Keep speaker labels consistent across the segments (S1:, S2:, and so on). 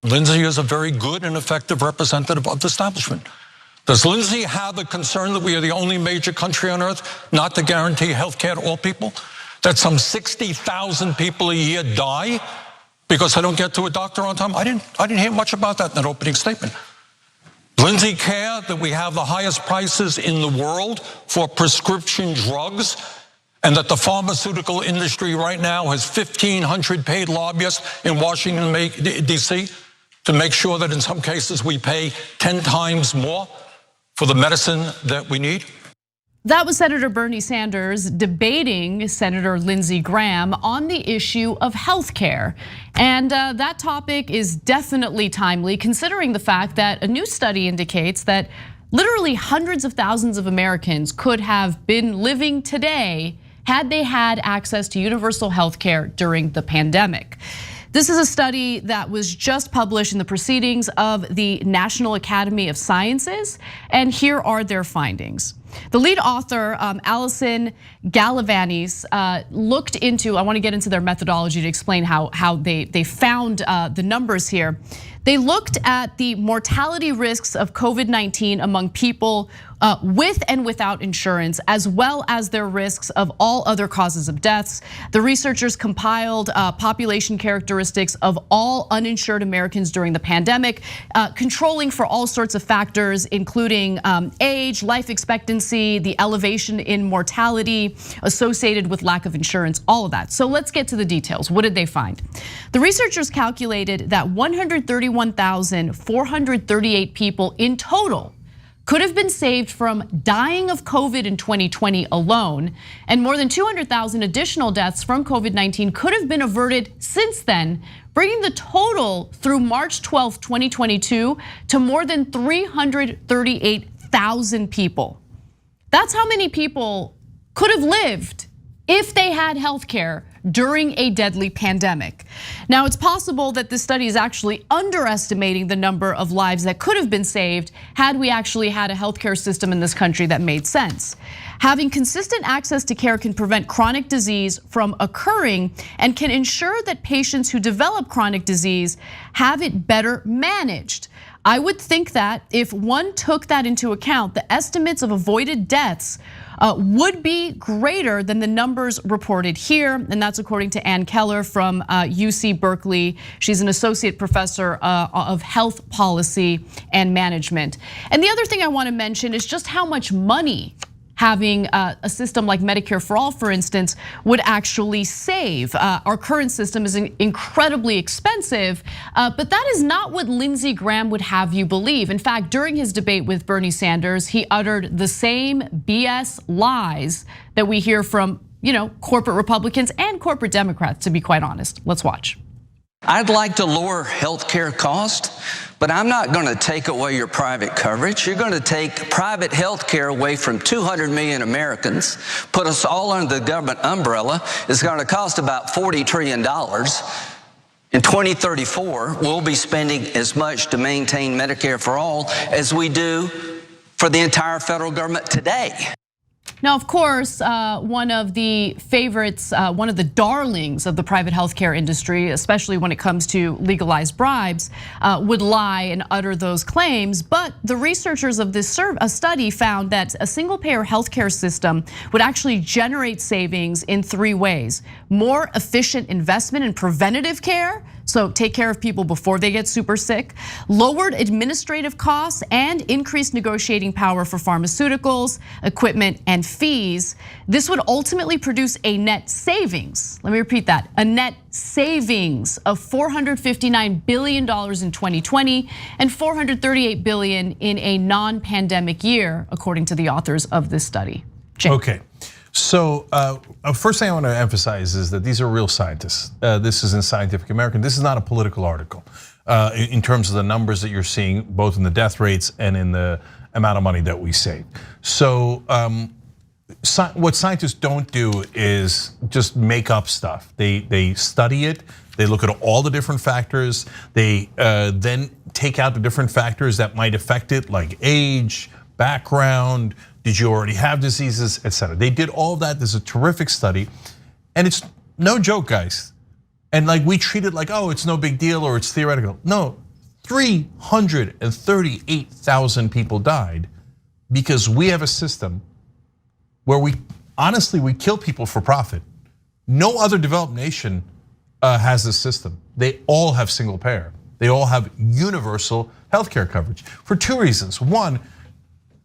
S1: Lindsay is a very good and effective representative of the establishment. Does Lindsay have a concern that we are the only major country on earth not to guarantee health care to all people? That some 60,000 people a year die because they don't get to a doctor on time? I didn't hear much about that in that opening statement. Lindsay care that we have the highest prices in the world for prescription drugs, and that the pharmaceutical industry right now has 1,500 paid lobbyists in Washington, D.C. to make sure that in some cases we pay 10 times more for the medicine that we need?
S2: That was Senator Bernie Sanders debating Senator Lindsey Graham on the issue of health care. And that topic is definitely timely, considering the fact that a new study indicates that literally hundreds of thousands of Americans could have been living today had they had access to universal health care during the pandemic. This is a study that was just published in the Proceedings of the National Academy of Sciences, and here are their findings. The lead author, Allison Gallivanis, looked into, I want to get into their methodology to explain how they found the numbers here. They looked at the mortality risks of COVID-19 among people with and without insurance, as well as their risks of all other causes of deaths. The researchers compiled population characteristics of all uninsured Americans during the pandemic, controlling for all sorts of factors, including age, life expectancy, the elevation in mortality associated with lack of insurance, all of that. So let's get to the details. What did they find? The researchers calculated that 131,438 people in total could have been saved from dying of COVID in 2020 alone, and more than 200,000 additional deaths from COVID-19 could have been averted since then, bringing the total through March 12, 2022 to more than 338,000 people. That's how many people could have lived if they had health care during a deadly pandemic. Now, it's possible that this study is actually underestimating the number of lives that could have been saved had we actually had a healthcare system in this country that made sense. Having consistent access to care can prevent chronic disease from occurring and can ensure that patients who develop chronic disease have it better managed. I would think that if one took that into account, the estimates of avoided deaths would be greater than the numbers reported here, and that's according to Ann Keller from UC Berkeley. She's an associate professor of health policy and management. And the other thing I want to mention is just how much money having a system like Medicare for All, for instance, would actually save. Our current system is incredibly expensive, but that is not what Lindsey Graham would have you believe. In fact, during his debate with Bernie Sanders, he uttered the same BS lies that we hear from corporate Republicans and corporate Democrats, to be quite honest. Let's watch.
S3: I'd like to lower healthcare costs, but I'm not going to take away your private coverage. You're going to take private healthcare away from 200 million Americans, put us all under the government umbrella. It's going to cost about $40 trillion. In 2034, we'll be spending as much to maintain Medicare for all as we do for the entire federal government today.
S2: Now, of course, one of the favorites, one of the darlings of the private healthcare industry, especially when it comes to legalized bribes, would lie and utter those claims. But the researchers of this study found that a single-payer healthcare system would actually generate savings in 3 ways: more efficient investment in preventative care, so take care of people before they get super sick, lowered administrative costs, and increased negotiating power for pharmaceuticals, equipment, and fees. This would ultimately produce a net savings. Let me repeat that, a net savings of $459 billion in 2020 and $438 billion in a non-pandemic year, according to the authors of this study. Jay.
S4: Okay. So first thing I want to emphasize is that these are real scientists. This is in Scientific American. This is not a political article in terms of the numbers that you're seeing, both in the death rates and in the amount of money that we save. So what scientists don't do is just make up stuff. They study it. They look at all the different factors. They then take out the different factors that might affect it, like age, background, did you already have diseases, et cetera. They did all of that. This is a terrific study, and it's no joke, guys. And like we treat it like, oh, it's no big deal or it's theoretical. No, 338,000 people died because we have a system where we kill people for profit. No other developed nation has this system. They all have single payer. They all have universal healthcare coverage for two reasons. One,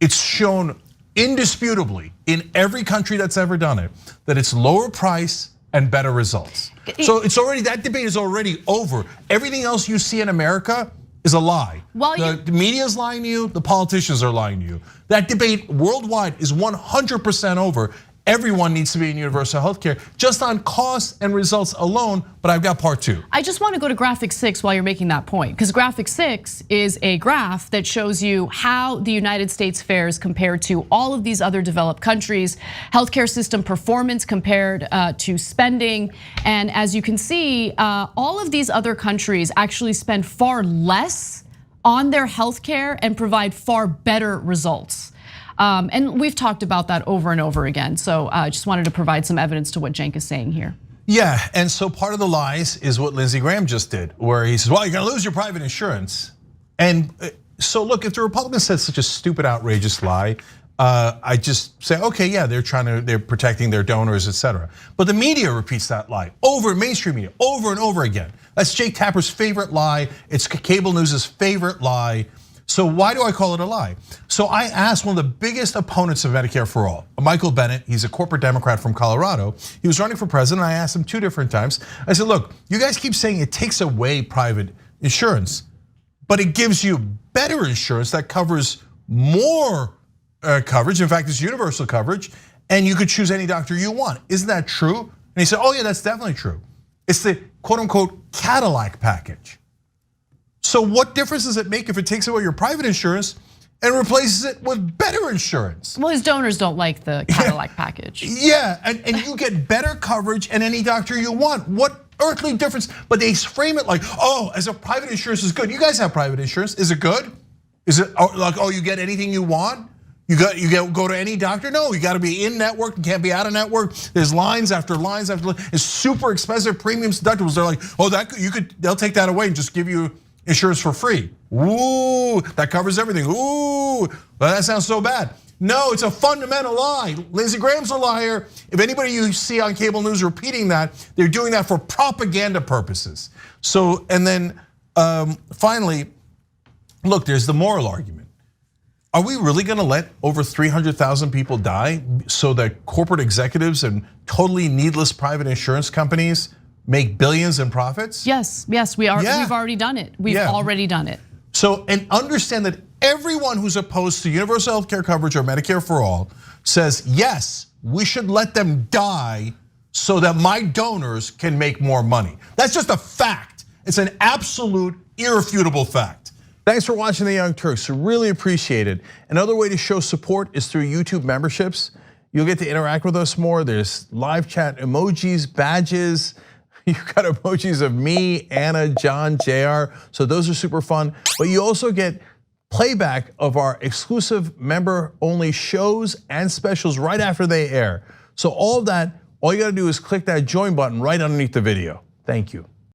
S4: it's shown indisputably in every country that's ever done it that it's lower price and better results. So it's already, that debate is already over. Everything else you see in America is a lie. The media is lying to you, the politicians are lying to you. That debate worldwide is 100% over. Everyone needs to be in universal healthcare just on costs and results alone, but I've got part two.
S2: I just want to go to graphic 6 while you're making that point, because graphic 6 is a graph that shows you how the United States fares compared to all of these other developed countries, healthcare system performance compared to spending. And as you can see, all of these other countries actually spend far less on their healthcare and provide far better results. And we've talked about that over and over again. So I just wanted to provide some evidence to what Cenk is saying here.
S4: Yeah, and so part of the lies is what Lindsey Graham just did, where he says, well, you're gonna lose your private insurance. And so look, if the Republicans said such a stupid, outrageous lie, I just say, okay, yeah, they're protecting their donors, etc. But the media repeats that lie over, mainstream media, over and over again. That's Jake Tapper's favorite lie. It's cable news's favorite lie. So why do I call it a lie? So I asked one of the biggest opponents of Medicare for All, Michael Bennet. He's a corporate Democrat from Colorado. He was running for president. I asked him 2 different times. I said, look, you guys keep saying it takes away private insurance, but it gives you better insurance that covers more coverage. In fact, it's universal coverage, and you could choose any doctor you want. Isn't that true? And he said, oh yeah, that's definitely true. It's the quote unquote Cadillac package. So what difference does it make if it takes away your private insurance and replaces it with better insurance?
S2: Well, his donors don't like the Cadillac package.
S4: Yeah, and you get better coverage and any doctor you want. What earthly difference? But they frame it like, oh, as a private insurance is good. You guys have private insurance. Is it good? Is it like, oh, you get anything you want? You go to any doctor? No, you got to be in network and can't be out of network. There's lines after lines after lines. It's super expensive premiums, deductibles. They're like, oh, they'll take that away and just give you insurance for free. Ooh, that covers everything. Ooh, well, that sounds so bad. No, it's a fundamental lie. Lindsey Graham's a liar. If anybody you see on cable news repeating that, they're doing that for propaganda purposes. So, and then finally, look, there's the moral argument. Are we really gonna let over 300,000 people die so that corporate executives and totally needless private insurance companies make billions in profits?
S2: Yes, we are. Yeah. We've already done it. We've already done it.
S4: So, and understand that everyone who's opposed to universal health care coverage or Medicare for all says, yes, we should let them die so that my donors can make more money. That's just a fact. It's an absolute, irrefutable fact. Thanks for watching The Young Turks, really appreciate it. Another way to show support is through YouTube memberships. You'll get to interact with us more. There's live chat emojis, badges. You've got emojis of me, Anna, John, JR, so those are super fun. But you also get playback of our exclusive member-only shows and specials right after they air. So all of that, all you gotta do is click that join button right underneath the video. Thank you.